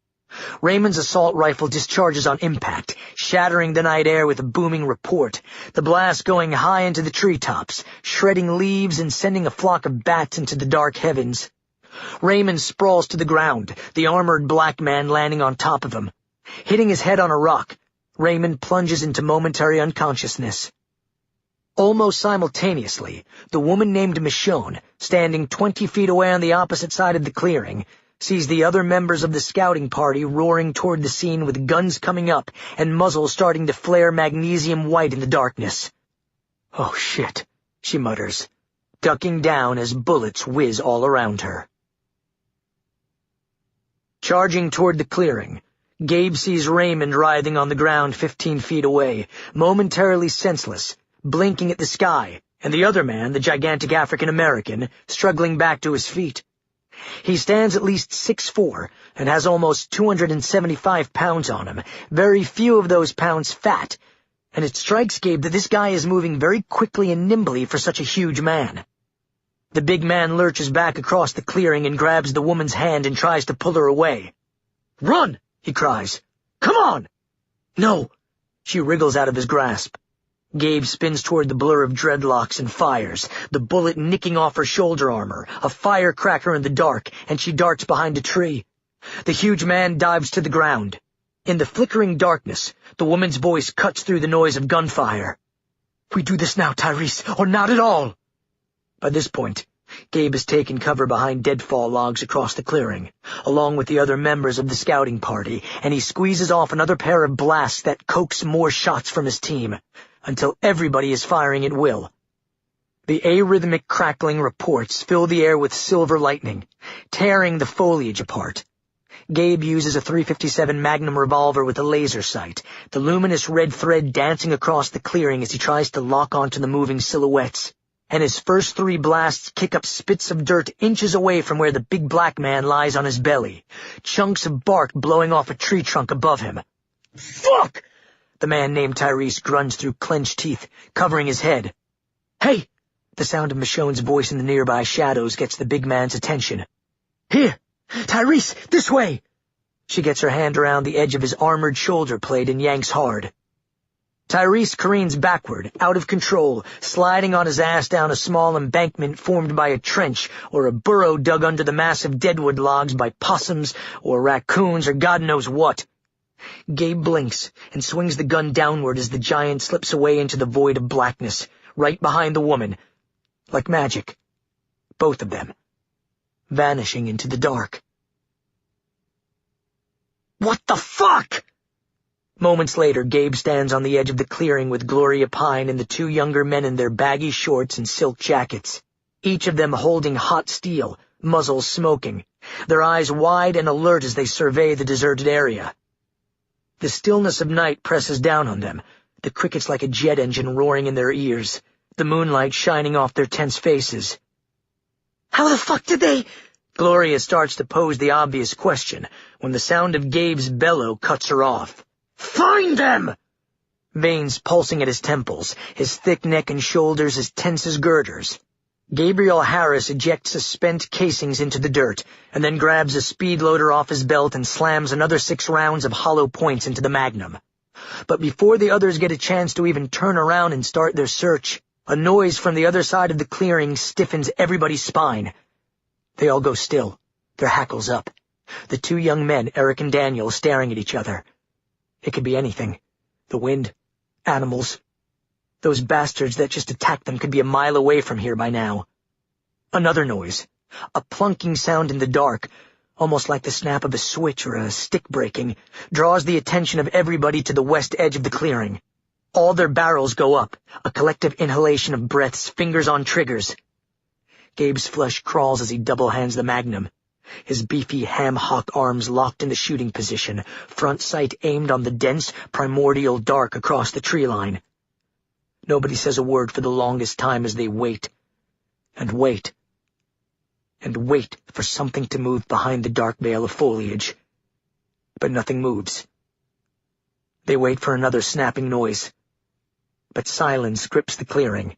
Raymond's assault rifle discharges on impact, shattering the night air with a booming report, the blast going high into the treetops, shredding leaves and sending a flock of bats into the dark heavens. Raymond sprawls to the ground, the armored black man landing on top of him. Hitting his head on a rock, Raymond plunges into momentary unconsciousness. Almost simultaneously, the woman named Michonne, standing 20 feet away on the opposite side of the clearing, sees the other members of the scouting party roaring toward the scene with guns coming up and muzzles starting to flare magnesium white in the darkness. "Oh, shit," she mutters, ducking down as bullets whiz all around her. Charging toward the clearing, Gabe sees Raymond writhing on the ground 15 feet away, momentarily senseless, blinking at the sky, and the other man, the gigantic African-American, struggling back to his feet. He stands at least 6'4", and has almost 275 pounds on him, very few of those pounds fat, and it strikes Gabe that this guy is moving very quickly and nimbly for such a huge man. The big man lurches back across the clearing and grabs the woman's hand and tries to pull her away. "Run!" he cries. "Come on!" "No!" She wriggles out of his grasp. Gabe spins toward the blur of dreadlocks and fires, the bullet nicking off her shoulder armor, a firecracker in the dark, and she darts behind a tree. The huge man dives to the ground. In the flickering darkness, the woman's voice cuts through the noise of gunfire. "We do this now, Tyrese, or not at all!" By this point, Gabe has taken cover behind deadfall logs across the clearing, along with the other members of the scouting party, and he squeezes off another pair of blasts that coax more shots from his team, until everybody is firing at will. The arrhythmic crackling reports fill the air with silver lightning, tearing the foliage apart. Gabe uses a .357 Magnum revolver with a laser sight, the luminous red thread dancing across the clearing as he tries to lock onto the moving silhouettes, and his first 3 blasts kick up spits of dirt inches away from where the big black man lies on his belly, chunks of bark blowing off a tree trunk above him. "Fuck!" The man named Tyrese grunts through clenched teeth, covering his head. "Hey!" The sound of Michonne's voice in the nearby shadows gets the big man's attention. "Here! Tyrese, this way!" She gets her hand around the edge of his armored shoulder plate and yanks hard. Tyrese careens backward, out of control, sliding on his ass down a small embankment formed by a trench or a burrow dug under the massive deadwood logs by possums or raccoons or God knows what. Gabe blinks and swings the gun downward as the giant slips away into the void of blackness, right behind the woman. Like magic. Both of them. Vanishing into the dark. What the fuck? Moments later, Gabe stands on the edge of the clearing with Gloria Pine and the 2 younger men in their baggy shorts and silk jackets, each of them holding hot steel, muzzles smoking, their eyes wide and alert as they survey the deserted area. The stillness of night presses down on them, the crickets like a jet engine roaring in their ears, the moonlight shining off their tense faces. "How the fuck did they—" Gloria starts to pose the obvious question when the sound of Gabe's bellow cuts her off. "Find them!" Veins pulsing at his temples, his thick neck and shoulders as tense as girders. Gabriel Harris ejects the spent casings into the dirt, and then grabs a speed loader off his belt and slams another 6 rounds of hollow points into the Magnum. But before the others get a chance to even turn around and start their search, a noise from the other side of the clearing stiffens everybody's spine. They all go still, their hackles up. The 2 young men, Eric and Daniel, staring at each other. It could be anything. The wind, animals. Those bastards that just attacked them could be a mile away from here by now. Another noise, a plunking sound in the dark, almost like the snap of a switch or a stick breaking, draws the attention of everybody to the west edge of the clearing. All their barrels go up, a collective inhalation of breaths, fingers on triggers. Gabe's flesh crawls as he double-hands the Magnum, his beefy ham-hock arms locked in the shooting position, front sight aimed on the dense, primordial dark across the tree line. Nobody says a word for the longest time as they wait, and wait, and wait for something to move behind the dark veil of foliage. But nothing moves. They wait for another snapping noise, but silence grips the clearing.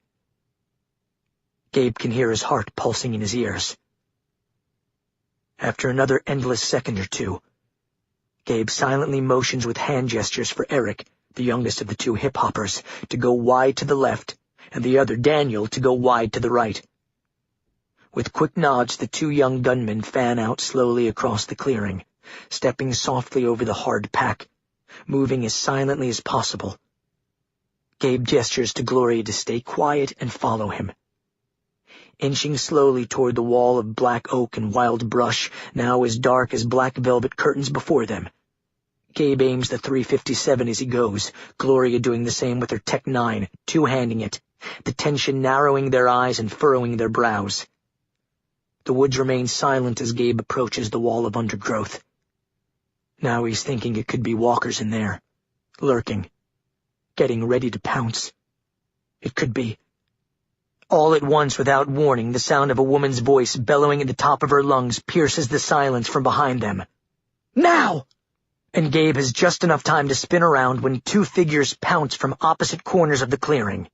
Gabe can hear his heart pulsing in his ears. After another endless second or two, Gabe silently motions with hand gestures for Eric, the youngest of the two hip-hoppers, to go wide to the left, and the other, Daniel, to go wide to the right. With quick nods, the two young gunmen fan out slowly across the clearing, stepping softly over the hard pack, moving as silently as possible. Gabe gestures to Gloria to stay quiet and follow him. Inching slowly toward the wall of black oak and wild brush, now as dark as black velvet curtains before them. Gabe aims the .357 as he goes, Gloria doing the same with her Tech-9, two-handing it, the tension narrowing their eyes and furrowing their brows. The woods remain silent as Gabe approaches the wall of undergrowth. Now he's thinking it could be walkers in there, lurking, getting ready to pounce. It could be. All at once, without warning, the sound of a woman's voice bellowing at the top of her lungs pierces the silence from behind them. Now! And Gabe has just enough time to spin around when two figures pounce from opposite corners of the clearing.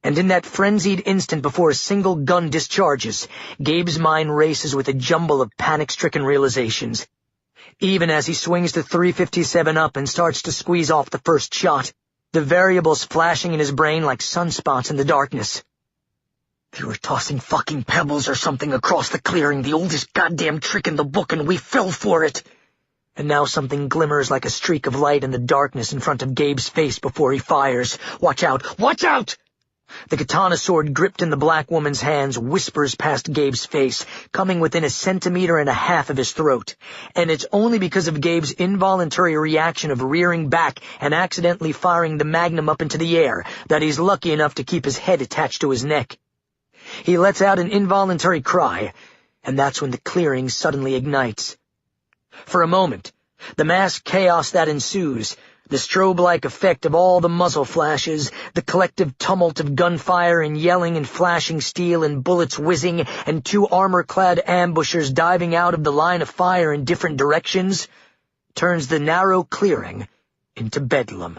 And in that frenzied instant before a single gun discharges, Gabe's mind races with a jumble of panic-stricken realizations. Even as he swings the .357 up and starts to squeeze off the first shot, the variables flashing in his brain like sunspots in the darkness. They were tossing fucking pebbles or something across the clearing, the oldest goddamn trick in the book, and we fell for it. And now something glimmers like a streak of light in the darkness in front of Gabe's face before he fires. Watch out! Watch out! The katana sword gripped in the black woman's hands whispers past Gabe's face, coming within 1.5 centimeters of his throat. And it's only because of Gabe's involuntary reaction of rearing back and accidentally firing the magnum up into the air that he's lucky enough to keep his head attached to his neck. He lets out an involuntary cry, and that's when the clearing suddenly ignites. For a moment, the mass chaos that ensues, the strobe-like effect of all the muzzle flashes, the collective tumult of gunfire and yelling and flashing steel and bullets whizzing, and two armor-clad ambushers diving out of the line of fire in different directions, turns the narrow clearing into bedlam.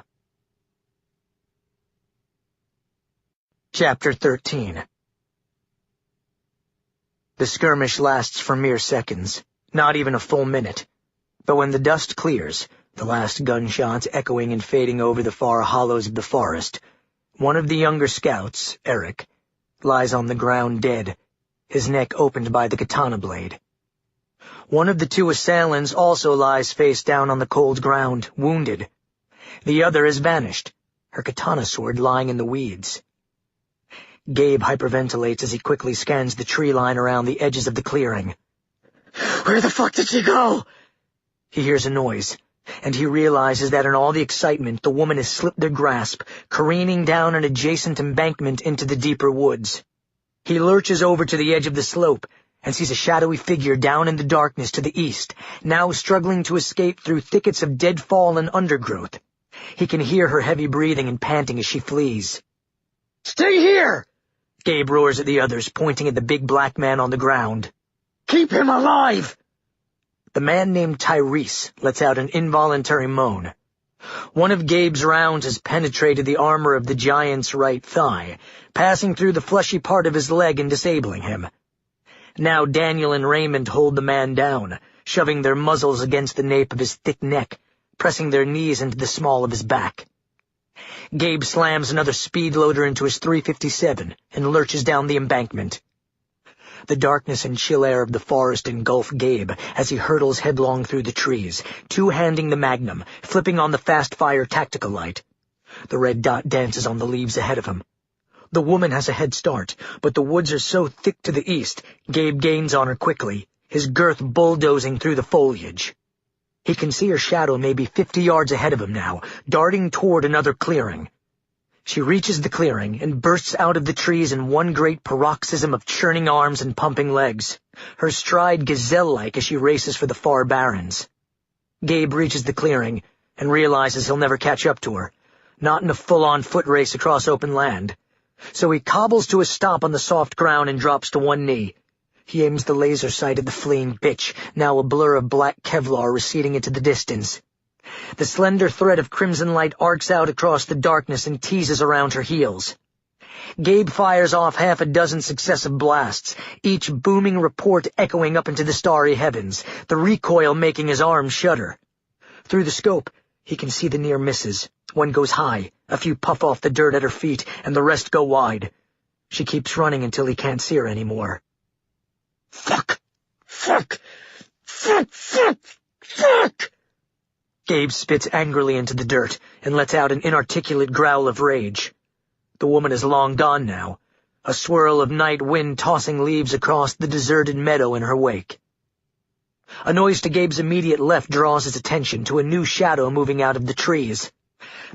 Chapter 13. The skirmish lasts for mere seconds, not even a full minute. But when the dust clears, the last gunshots echoing and fading over the far hollows of the forest, one of the younger scouts, Eric, lies on the ground dead, his neck opened by the katana blade. One of the two assailants also lies face down on the cold ground, wounded. The other has vanished, her katana sword lying in the weeds. Gabe hyperventilates as he quickly scans the tree line around the edges of the clearing. Where the fuck did she go? He hears a noise, and he realizes that in all the excitement, the woman has slipped their grasp, careening down an adjacent embankment into the deeper woods. He lurches over to the edge of the slope and sees a shadowy figure down in the darkness to the east, now struggling to escape through thickets of dead fallen undergrowth. He can hear her heavy breathing and panting as she flees. Stay here! Gabe roars at the others, pointing at the big black man on the ground. Keep him alive! The man named Tyrese lets out an involuntary moan. One of Gabe's rounds has penetrated the armor of the giant's right thigh, passing through the fleshy part of his leg and disabling him. Now Daniel and Raymond hold the man down, shoving their muzzles against the nape of his thick neck, pressing their knees into the small of his back. Gabe slams another speed loader into his .357 and lurches down the embankment. The darkness and chill air of the forest engulf Gabe as he hurtles headlong through the trees, two-handing the magnum, flipping on the fast-fire tactical light. The red dot dances on the leaves ahead of him. The woman has a head start, but the woods are so thick to the east, Gabe gains on her quickly, his girth bulldozing through the foliage. He can see her shadow maybe 50 yards ahead of him now, darting toward another clearing. She reaches the clearing and bursts out of the trees in one great paroxysm of churning arms and pumping legs, her stride gazelle-like as she races for the far barrens. Gabe reaches the clearing and realizes he'll never catch up to her, not in a full-on foot race across open land. So he cobbles to a stop on the soft ground and drops to one knee. He aims the laser sight at the fleeing bitch, now a blur of black Kevlar receding into the distance. The slender thread of crimson light arcs out across the darkness and teases around her heels. Gabe fires off 6 successive blasts, each booming report echoing up into the starry heavens, the recoil making his arms shudder. Through the scope, he can see the near misses. One goes high, a few puff off the dirt at her feet, and the rest go wide. She keeps running until he can't see her anymore. Fuck! Fuck! Fuck! Fuck! Fuck! Gabe spits angrily into the dirt and lets out an inarticulate growl of rage. The woman is long gone now, a swirl of night wind tossing leaves across the deserted meadow in her wake. A noise to Gabe's immediate left draws his attention to a new shadow moving out of the trees.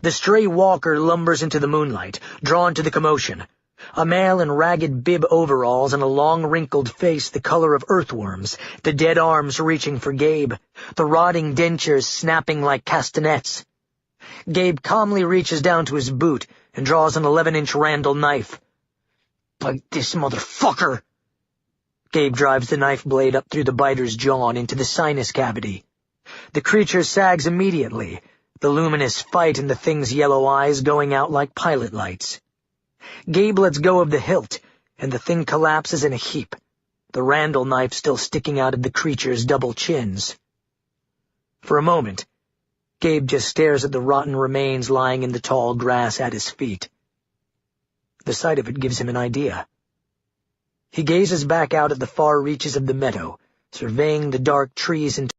The stray walker lumbers into the moonlight, drawn to the commotion. A male in ragged bib overalls and a long wrinkled face the color of earthworms, the dead arms reaching for Gabe, the rotting dentures snapping like castanets. Gabe calmly reaches down to his boot and draws an 11-inch Randall knife. Bite this motherfucker! Gabe drives the knife blade up through the biter's jaw and into the sinus cavity. The creature sags immediately, the luminous fight in the thing's yellow eyes going out like pilot lights. Gabe lets go of the hilt, and the thing collapses in a heap, the Randall knife still sticking out of the creature's double chins. For a moment, Gabe just stares at the rotten remains lying in the tall grass at his feet. The sight of it gives him an idea. He gazes back out at the far reaches of the meadow, surveying the dark trees and